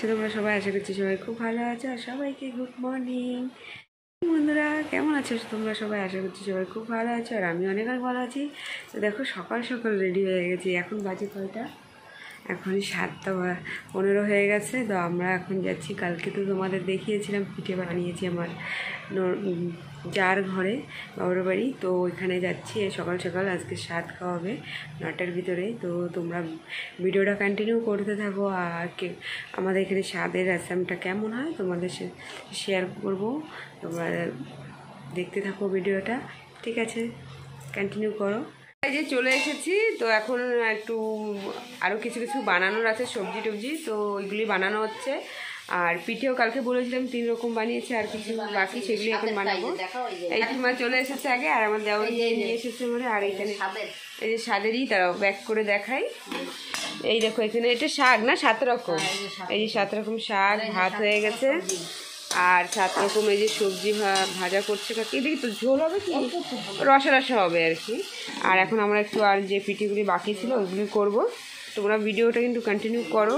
আছো তোমরা সবাই? আশা করছি সবাই খুব ভালো আছো। আর সবাইকে গুড মর্নিং বন্ধুরা, কেমন আছো তোমরা সবাই? আশা করছি সবাই খুব ভালো আছো, আর আমি অনেক ভালো আছি। তো দেখো সকাল সকাল রেডি হয়ে গেছি। এখন বাজে কয়টা? এখন 7:15 হয়ে গেছে। তো আমরা এখন যাচ্ছি, কালকে তো তোমাদের দেখিয়েছিলাম পিঠে বানিয়েছি আমার যার ঘরে বাবার বাড়ি। তো ওইখানে যাচ্ছি সকাল সকাল। আজকে স্বাদ খাওয়াবে 9টার ভিতরে। তো তোমরা ভিডিওটা কন্টিনিউ করতে থাকো। আর আমাদের এখানে স্বাদের আসামটা কেমন হয় তোমাদের শেয়ার করব। তোমরা দেখতে থাকো ভিডিওটা, ঠিক আছে? কন্টিনিউ করো। এই যে চলে এসেছি। তো এখন একটু আরও কিছু কিছু বানানোর আছে, সবজি টবজি, তো ওইগুলি বানানো হচ্ছে। আর পিঠেও কালকে বলেছিলাম 3 রকম বানিয়েছে, আর কিছু বাকি, সেগুলি এখন বানাবো। এই তোমার চলে এসেছে আগে, আর আমার দেওয়া নিয়ে এসেছে মানে। আর এইখানে এই যে স্বাদেরই, তারাও ব্যাক করে দেখাই। এই দেখো এখানে এটা শাক না, 7 রকম। এই যে 7 রকম শাক, ভাত হয়ে গেছে। আর 7 রকম এই যে সবজি ভাজা করছে কাকি। দেখি তো ঝোল হবে কি রসা রসা হবে আর কি। আর এখন আমরা একটু আর যে পিঠেগুলি বাকি ছিল ওইগুলি করবো। তোমরা ভিডিওটা কিন্তু কন্টিনিউ করো।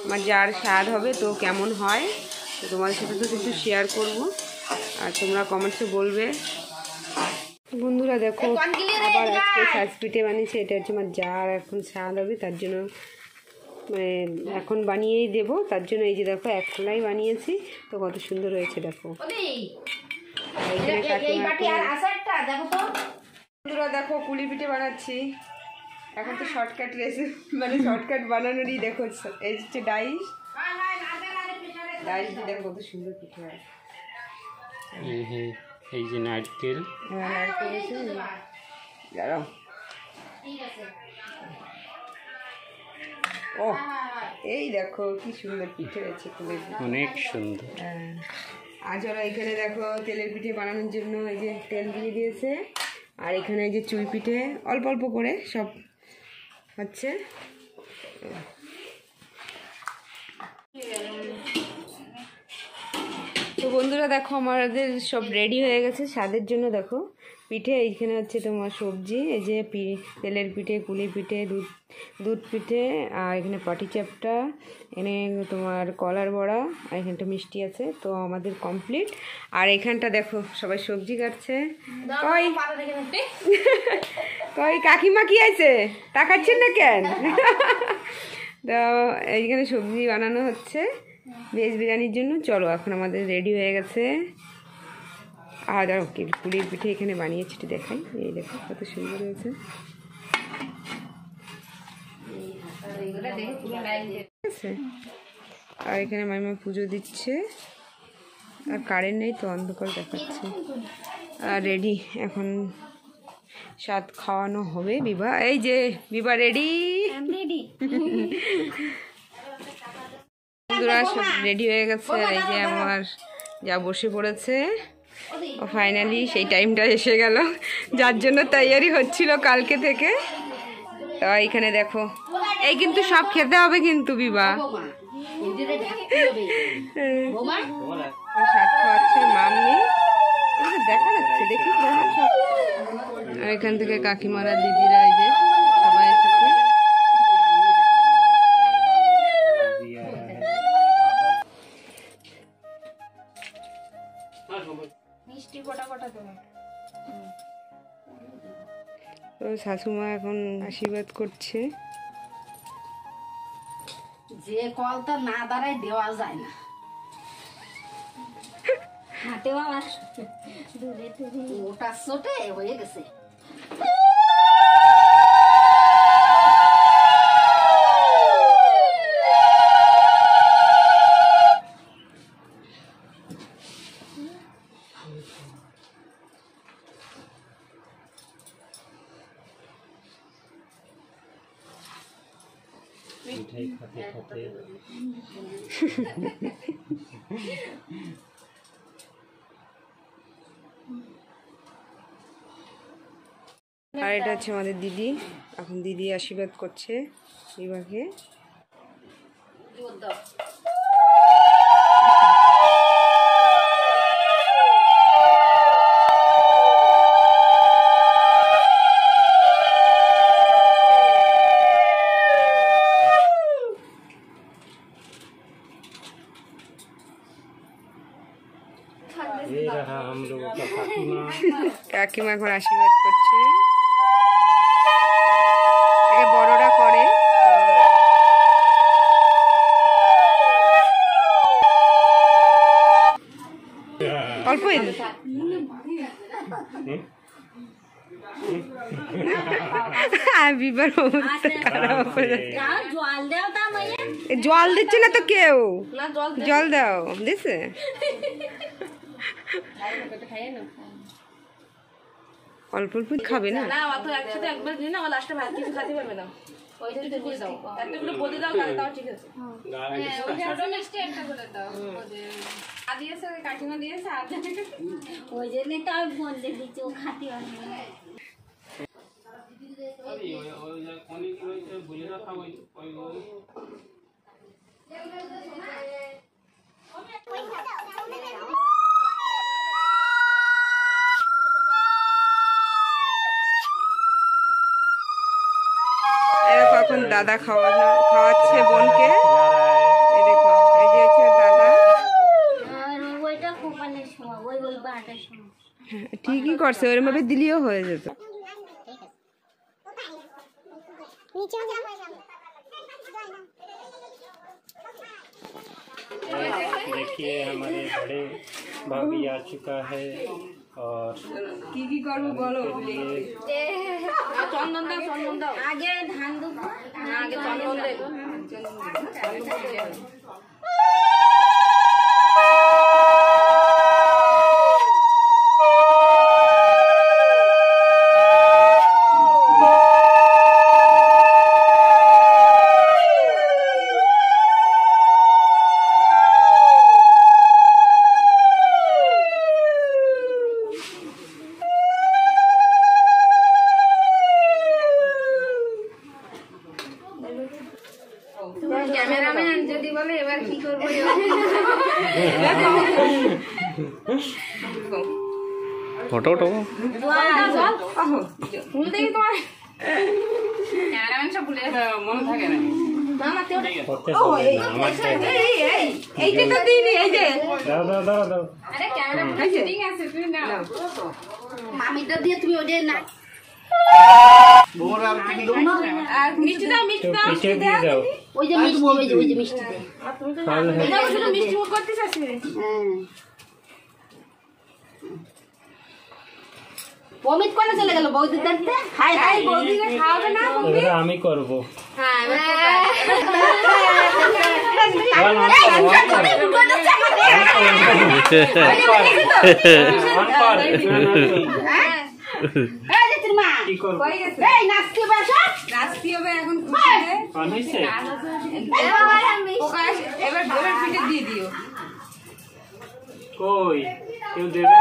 আমার যার স্বাদ হবে তো কেমন হয় তো তোমাদের সাথে তো কিছু শেয়ার করব, আর তোমরা কমেন্টসে বলবে। বন্ধুরা দেখো আবার আজকে সাজ পিঠে বানিয়েছে। এটা হচ্ছে আমার যার এখন স্বাদ হবে, তার জন্য মানে এখন বানিয়েই দেবো। তার জন্য এই যে দেখো এক খোলাই বানিয়েছি, তো কত সুন্দর হয়েছে দেখো। বন্ধুরা দেখো কুলি পিঠে বানাচ্ছি। এখন তো শর্টকাট রেসিপি, মানে শর্টকাট বানানোরই দেখো। এই হচ্ছে ডাইস দিয়ে দেখো কত সুন্দর পিঠে হয়। এই যে নারকেল, দাঁড়াও। ও এই দেখো কি সুন্দর পিঠে হয়েছে, অনেক সুন্দর। আর চলো এখানে দেখো তেলের পিঠে বানানোর জন্য এই যে তেল দিয়ে দিয়েছে। আর এখানে এই যে চুই পিঠে অল্প অল্প করে সব হচ্ছে। তো বন্ধুরা দেখো আমাদের সব রেডি হয়ে গেছে স্বাদের জন্য। দেখো পিঠে এইখানে হচ্ছে তোমার সবজি, এই যে তেলের পিঠে, কুলি পিঠে, দুধ পিঠে, আর এখানে পাটি চ্যাপটা, এখানে তোমার কলার বড়া, আর এখানটা মিষ্টি আছে। তো আমাদের কমপ্লিট। আর এখানটা দেখো সবাই সবজি কাটছে। কই কাকিমা কি আছে, তাকাচ্ছেন না কেন? তো এইখানে সবজি বানানো হচ্ছে ভেজ বিরিয়ানির জন্য। চলো এখন আমাদের রেডি হয়ে গেছে। আর দেখো পুলির পিঠে এখানে বানিয়েছি, দেখাই। এই দেখো কত সুন্দর হয়েছে। আর এখানে মাইমা পুজো দিচ্ছে। আর কারেন্ট নেই তো অন্ধকার দেখাচ্ছে। আর রেডি, এখন স্বাদ খাওয়ানো হবে। বিভা, এই যে বিভা রেডি। বন্ধুরা সব রেডি হয়ে গেছে। এই যে আমার যা বসে পড়েছে। ও ফাইনালি সেই টাইমটা এসে গেল, যার জন্য তৈয়ারি হচ্ছিল কালকে থেকে। তো এইখানে দেখো, এই কিন্তু সব খেতে হবে কিন্তু বিভা। স্বাদ খাওয়াচ্ছে মাম্মি, দেখা যাচ্ছে দেখি। আর এখান থেকে কাকিমারা, দিদিরা, এই যে সবাই এসেছে। তো শাশুমা এখন আশীর্বাদ করছে। যে কলটা না দাঁড়ায় দেওয়া যায় না, ওটা ছোটে হয়ে গেছে। মিঠাই খাতে খাতে আর এটা হচ্ছে আমাদের দিদি। এখন দিদি আশীর্বাদ করছে বিভাকে। কাকিমা এখন আশীর্বাদ করছে, একে বড়রা করে। অল্প বিবার জল দিচ্ছে না তো কেউ, জল দাও দিছে। অল্প অল্প খাবে না, ওই জন্যই তো আমি বলতে দিচ্ছি ও খাতে পারবে না। এরকম এখন দাদা খাওয়াচ্ছে বোনকে। এই দেখো, এই যে হচ্ছে দাদা। আর ওইটা কোপালের সময় ওই বাটার সময় ঠিকই করছে, ওরম ভাবে দিলেও হয়ে যেত। देखिए हमारे बड़े भाभी आ चुका है और কি করবো বলো? আগে ধান দেবো, আগে চন্দন দেবো। ক্যামেরাম্যান যদি বলে এবার কি করবো, फोटो फोटो ভুলতে কি তোমার ক্যামেরাম্যান সব ভুলে মনে থাকে না। এইটা তো দিইনি, এই যে আরে ক্যামেরাম্যান ঠিক আছে তুমি নাও, মামিটা দিয়ে তুমি ওই যে না আর মিষ্টি দাও, মিষ্টি দাও, पीछे भी जाओ ওই যে মিষ্টি, ওই যে মিষ্টি দে। फल है শুধু মিষ্টি মুখ করতে চাচ্ছি। অমিত কোনে চলে গেল বৌদি দেখতে? হাই হাই বৌদিকে খাওয়াবে না? এবারে আমি করব হ্যাঁ কি করব এই নাচতে বসা, নাচতে হবে এখন খুশিতে। পান হইছে এবার পিঠে দিয়ে দিও। কই কেউ দেবে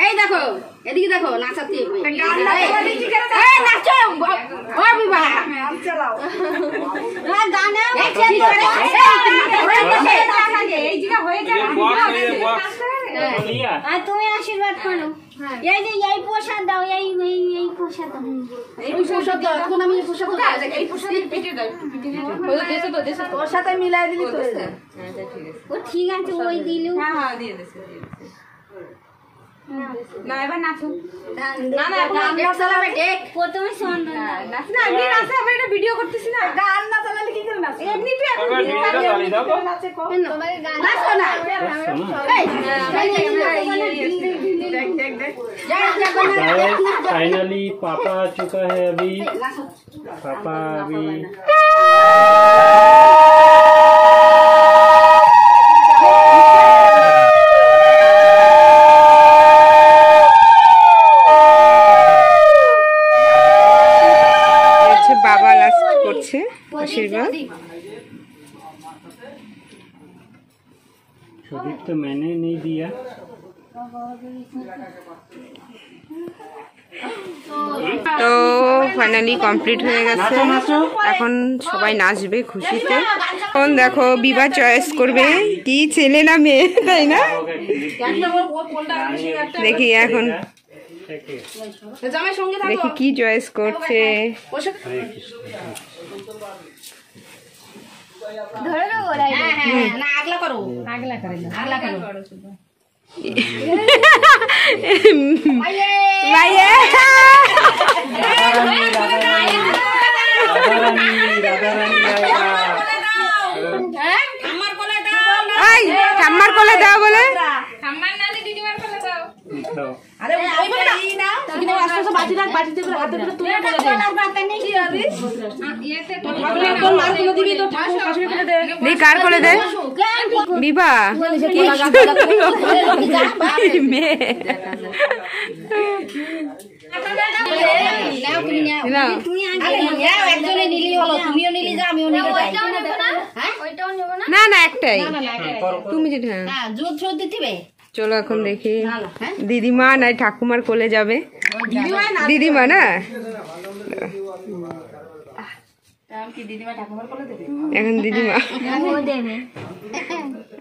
এই দেখো এদিকে দেখো নাচাতে নাচো ও বিবাহ গানে এই জায়গা হয়ে যায়। আর তুমি আশীর্বাদ করো, এই যে এই প্রসাদ দাও, এই প্রসাদ দাও, এই প্রসাদ দাও। এখন আমি এই প্রসাদ দাও, এই প্রসাদ পিঠে দাও, দেশে তো ওর সাথে মিলাই দিলি তো হয়ে যায়। আচ্ছা ঠিক আছে, ও ঠিক আছে ওই দিলু। হ্যাঁ হ্যাঁ দিয়ে দিছে। না এবার নাচো। না না গান চালাবে দেখ, প্রথমে চন্দন নাচ না, আমি নাচে আমি এটা ভিডিও করতেছি না। গান না চালালে কি করে নাচ? এমনি তো এখন নাচে কো তোমাকে গান নাচো না। फाइनली पापा आ चुका है अभी पापा अभी বাবা লাস্ট করছে আশীর্বাদ। सुदीप तो मैंने नहीं दिया তো ফাইনালি কমপ্লিট হয়ে গেছে, এখন সবাই নাচবে খুশিতে। এখন দেখো বিবাহ চয়েস করবে কি ছেলে না মেয়ে, তাই না? দেখি এখন জামাই সঙ্গে থাকো। দেখি কি চয়েস করছে। हरे कृष्ण। ধরে দেবো ওরাই। হ্যাঁ হ্যাঁ না আগলা করো, আগলা করো। ভাইয়ে আমার কোলে দাও না। এই ঠাম্মার কোলে দাও বলে। আমার নানি দিদিমার কোলে দাও। दिखाओ। আরে ওইভাবে না দিদিমা আস্তে বাটি রাখ, বাটিতে করে হাতে করে তুলে কোলে দে। কি হবে? ইয়েতে তোর মার কোলে দিবি তো ঠাকুর শাশুড়ি কোলে দে। দি কার কোলে দে? বিভা মেয়ে। নাও তুমি নাও। নাও। আরে নাও, একজনে নিলি হলো, তুমিও নিলি যা, আমিও নিলি যাই। হ্যাঁ ওইটাও নেবো না। না না একটাই না না তুমি যেটা। হ্যাঁ হ্যাঁ জোর জোর দিতে। চলো এখন দেখি হ্যাঁ দিদিমা নাই ঠাকুমার কোলে যাবে। দিদিমা না দিদিমা না কি দিদিমা ঠাকুমার কোলে দেবে? এখন দিদিমা ও দেবে।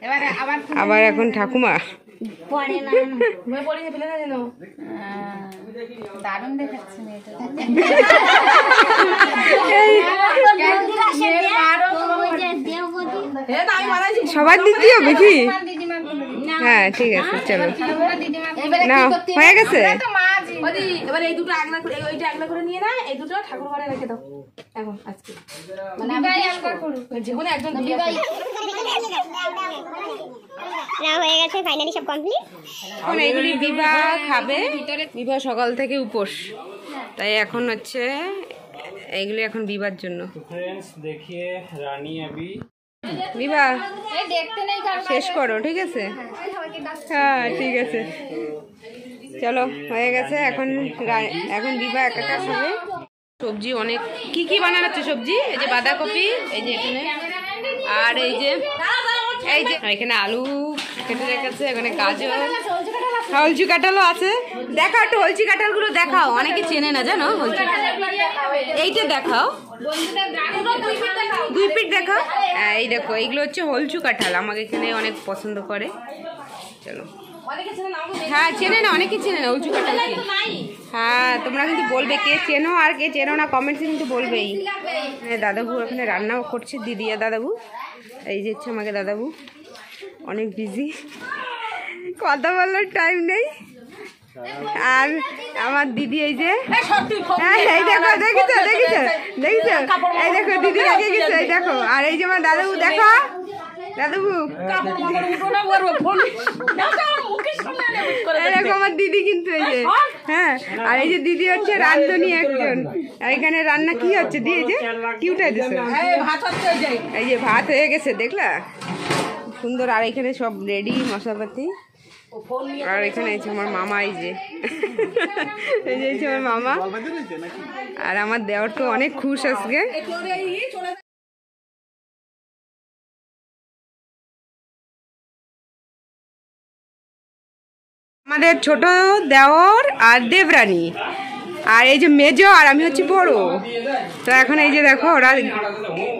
এবারে আবার আবার এখন ঠাকুমা। পরে না না। তুমি পড়িয়ে ফেলে না যেন। দারুণ দেখাচ্ছে মেয়েটা। বৌদির আসে দে। ওই যে দেও বৌদি। হে না আমি মারাইছি। সবার দিদি হবে কি? দিদিমার কোলে দিবি। হ্যাঁ ঠিক আছে চলো দিদিমার না এবারে কি করতে হয়ে গেছে। তো মাজি। ওদি এবারে এই দুটো আগলা করে ওইটা আগলা করে নিয়ে না, এই দুটো ঠাকুর ঘরে রেখে দাও এখন আজকে। মানে আমি আগলা করব। যেকোনো একজন দিয়ে ভাই। না হয়ে গেছে ফাইনালি সব কমপ্লিট। এখন এইগুলি বিভা খাবে। বিভা সকাল থেকে উপোস, তাই এখন হচ্ছে এইগুলি এখন বিভার জন্য। तो फ्रेंड्स देखिए रानी अभी বিভা এই দেখতে নেই কার শেষ করো ঠিক আছে? হ্যাঁ ঠিক আছে চলো হয়ে গেছে। এখন এখন বিভা একা একা খাবে। সবজি অনেক কি কি বানানো হচ্ছে সবজি। এই যে বাঁধাকপি, এই যে এখানে, আর এই যে এখানে আলু কেটে রেখেছে, এখানে গাজর, হলচি কাঁঠালও আছে। দেখাও একটু হলচি কাঁঠালগুলো দেখাও, অনেকে চেনে না জানো হলচি। এইটা দেখাও, 2 পিট দেখাও। এই দেখো এইগুলো হচ্ছে হলচু কাঁঠাল, আমাকে এখানে অনেক পছন্দ করে। চলো হ্যাঁ চেনে না, অনেকে চেনে না হলচু কাঁঠাল কি। হ্যাঁ তোমরা কিন্তু বলবে কে চেনো আর কে চেনো না, কমেন্টসে কিন্তু বলবেই। দাদাবু এখানে রান্নাও করছে, দিদি আর দাদাবু। এই যে হচ্ছে আমাকে দাদাবু অনেক বিজি, কথা বলার টাইম নেই। আর আমার দিদি এই যে হ্যাঁ এই দেখো দেখিছো দেখিছো দেখিছো এই দেখো দিদি রেখে গেছে, এই দেখো। আর এই যে আমার দাদাবু দেখো, দাদাবু এরকম আমার দিদি কিন্তু এই যে হ্যাঁ। আর এই যে দিদি হচ্ছে রাঁধুনি একজন। আর এখানে রান্না কি হচ্ছে দিয়ে যে কি উঠাই দিছে, এই যে ভাত হয়ে গেছে দেখলা সুন্দর। আর এখানে সব রেডি মশলাপাতি। আর এখানে আছে আমার মামা, এই যে এই যে হচ্ছে আমার মামা। আর আমার দেওয়ার তো অনেক খুশ আজকে। আমাদের ছোট দেওর আর দেবরানী, আর এই যে মেজো, আর আমি হচ্ছে বড়। তো এখন এই যে দেখো ওরা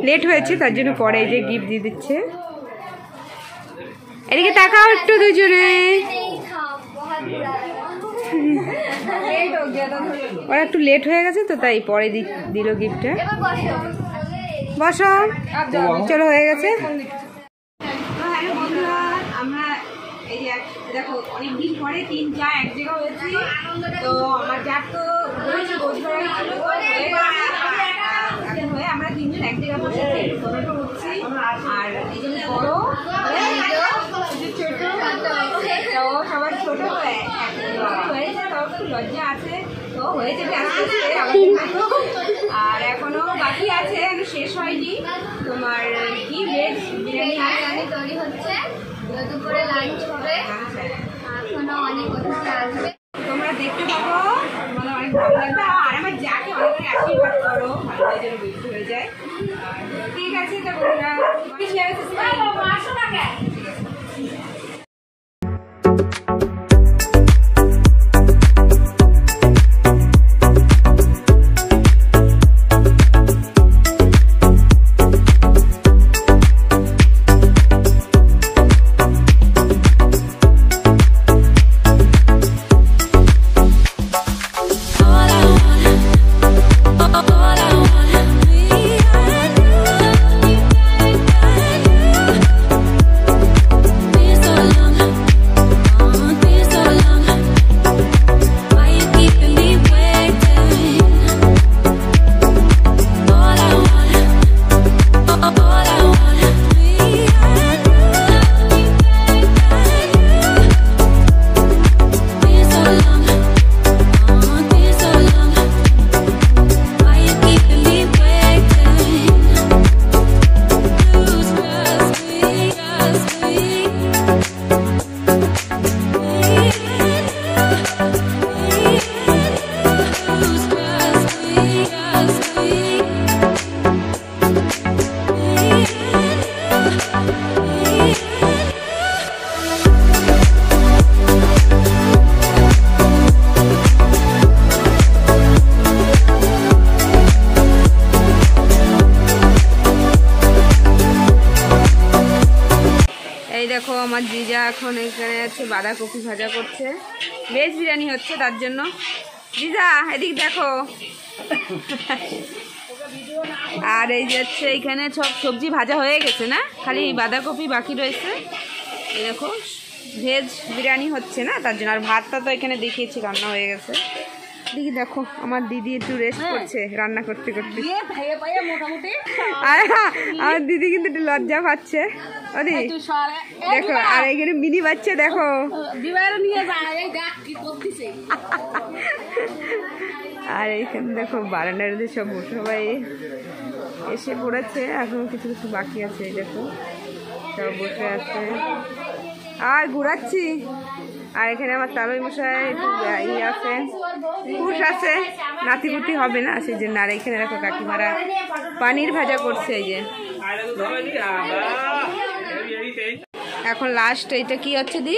লেট হয়েছে তার জন্য পরে এই যে গিফট দিয়ে দিচ্ছে। এদিকে তাকাও একটু দুজনে। ওরা একটু লেট হয়ে গেছে তো তাই পরে দিল গিফটটা। বসো চলো হয়ে গেছে। আমরা এই যে দেখো অনেকদিন পরে 3 যা এক জায়গা হয়েছি। তো আমার যার তো হয়ে আমরা 3 জন এক জায়গায় বসেছি, ফটো উঠছি। আর এই যে বড় ছোট, তো সবার ছোট হয়েছে, তাও একটু লজ্জা আছে, তো হয়ে যাবে আস্তে আস্তে। আর এখনো বাকি আছে, আমি শেষ হয়নি। তোমার কি ভেজ বিরিয়ানি তৈরি হচ্ছে, দুপুরে লাঞ্চ হবে, এখনো অনেক অতিথি আসবে। তোমরা দেখতে পাবো, তোমাদের অনেক ভালো লাগবে। আর আমার যাকে অনেক আশীর্বাদ করো, ভালো যেন বৃদ্ধি হয়ে যায়। ঠিক আছে তো বন্ধুরা, আমার জিজা এখন এখানে আছে বাঁধাকপি ভাজা করছে, ভেজ বিরিয়ানি হচ্ছে তার জন্য। জিজা এদিক দেখো। আর এই যে হচ্ছে এইখানে সব সবজি ভাজা হয়ে গেছে না, খালি বাঁধাকপি বাকি রয়েছে। এই দেখো ভেজ বিরিয়ানি হচ্ছে না তার জন্য। আর ভাতটা তো এখানে দেখিয়েছি রান্না হয়ে গেছে। দেখি দেখো আমার দিদি একটু রেস্ট করছে রান্না করতে করতে। আর আমার দিদি কিন্তু একটু লজ্জা পাচ্ছে। দেখো আর এখানে মিনি বাচ্চা দেখো। আর এইখানে দেখো বারান্দার সব সবাই এসে পড়েছে, এখন কিছু কিছু বাকি আছে। এই দেখো সব বসে আছে আর ঘুরাচ্ছি। আর এখানে আমার তালই মশাই একটু ই আছে, পুষ আছে, নাতিপুতি হবে না সেই জন্য। আর এখানে দেখো কাকিমারা পানির ভাজা করছে। এই যে এখন লাস্ট এইটা কি হচ্ছে দি,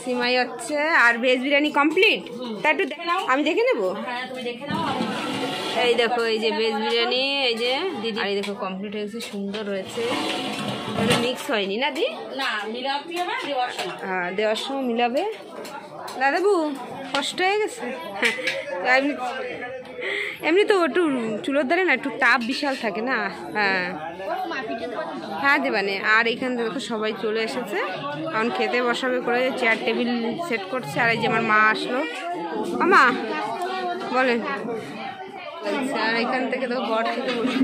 সিমাই হচ্ছে। আর ভেজ বিরিয়ানি কমপ্লিট। তা একটু আমি দেখে নেবো। এই দেখো এই যে ভেজ বিরিয়ানি, এই যে দিদি। আর এই দেখো কমপ্লিট হয়েছে, সুন্দর রয়েছে। মিক্স হয়নি না দি? হ্যাঁ দেওয়ার সময় মিলাবে। দাদাবু কষ্ট হয়ে গেছে। এমনি তো একটু চুলোর ধারে না একটু তাপ বিশাল থাকে না। হ্যাঁ হ্যাঁ দেবানে। আর এখান থেকে দেখো সবাই চলে এসেছে, কারণ খেতে বসাবে করে চেয়ার টেবিল সেট করছে। আর এই যে আমার মা আসলো। মা বলেন। আর এখান থেকে তো ঘর থেকে বসে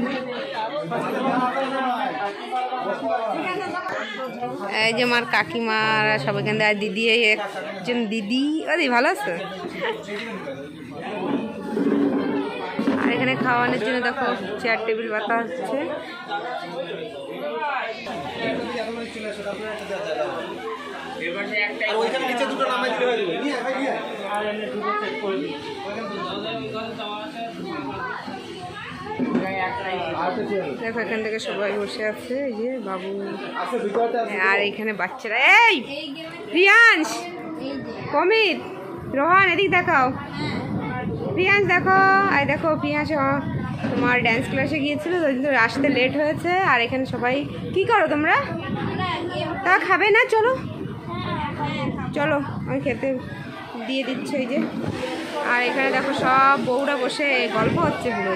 এই যে আমার কাকিমারা সব এখান থেকে। দিদি এই একজন দিদি, আরে ভালো আছে। আর এখানে খাওয়ানোর জন্য দেখো চেয়ার টেবিল পাতা হচ্ছে। দেখো এখান থেকে সবাই বসে আছে, এই যে বাবু। আর এখানে বাচ্চারা, এই প্রিয়াংশ, কমিত, রোহান এদিক দেখাও। প্রিয়াংশ দেখো, এই দেখো প্রিয়াংশ তোমার ড্যান্স ক্লাসে গিয়েছিল তো, কিন্তু আসতে লেট হয়েছে। আর এখানে সবাই কি করো তোমরা? তা খাবে না? চলো চলো আমি খেতে দিয়ে দিচ্ছে। এই যে আর এখানে দেখো সব বউরা বসে গল্প হচ্ছে পুরো।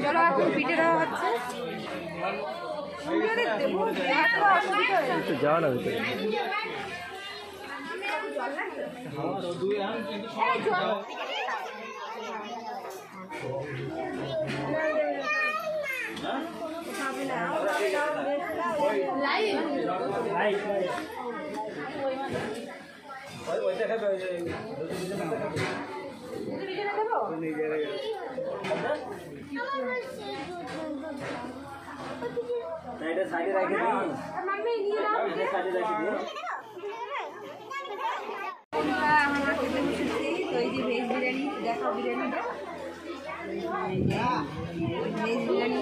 চলো এখন পিঠে দেওয়া হচ্ছে। যাওয়া না ভিতরে। সাইডে রাখি আমরা খেতে বসেছি। তো এই যে ভেজ বিরিয়ানি দেখাও, বিরিয়ানিটা ভেজ বিরিয়ানি।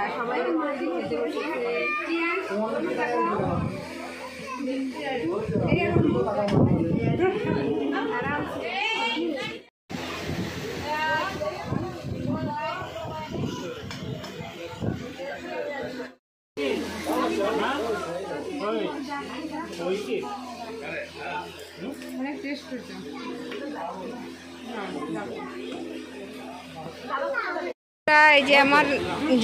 আর সবাই কিন্তু খেতে বসেছে। অনেক টেস্ট হচ্ছে। এই যে আমার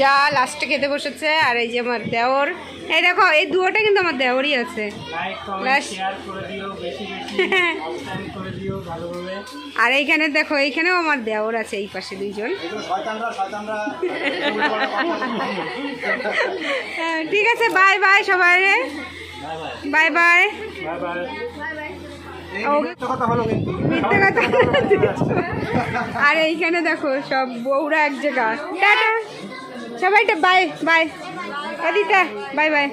যা লাস্টে খেতে বসেছে। আর এই যে আমার দেওর, এই দেখো এই দুটোটা কিন্তু আমার দেওরই আছে। আর এইখানে দেখো এইখানেও আমার দেওর আছে, এই পাশে দুইজন। ঠিক আছে, বাই বাই সবাই, বাই বাই। মিথ্যে কথা। আর এইখানে দেখো সব বউরা এক জায়গা। টাটা সবাইটা, বাই বাই। দিদা বাই বাই।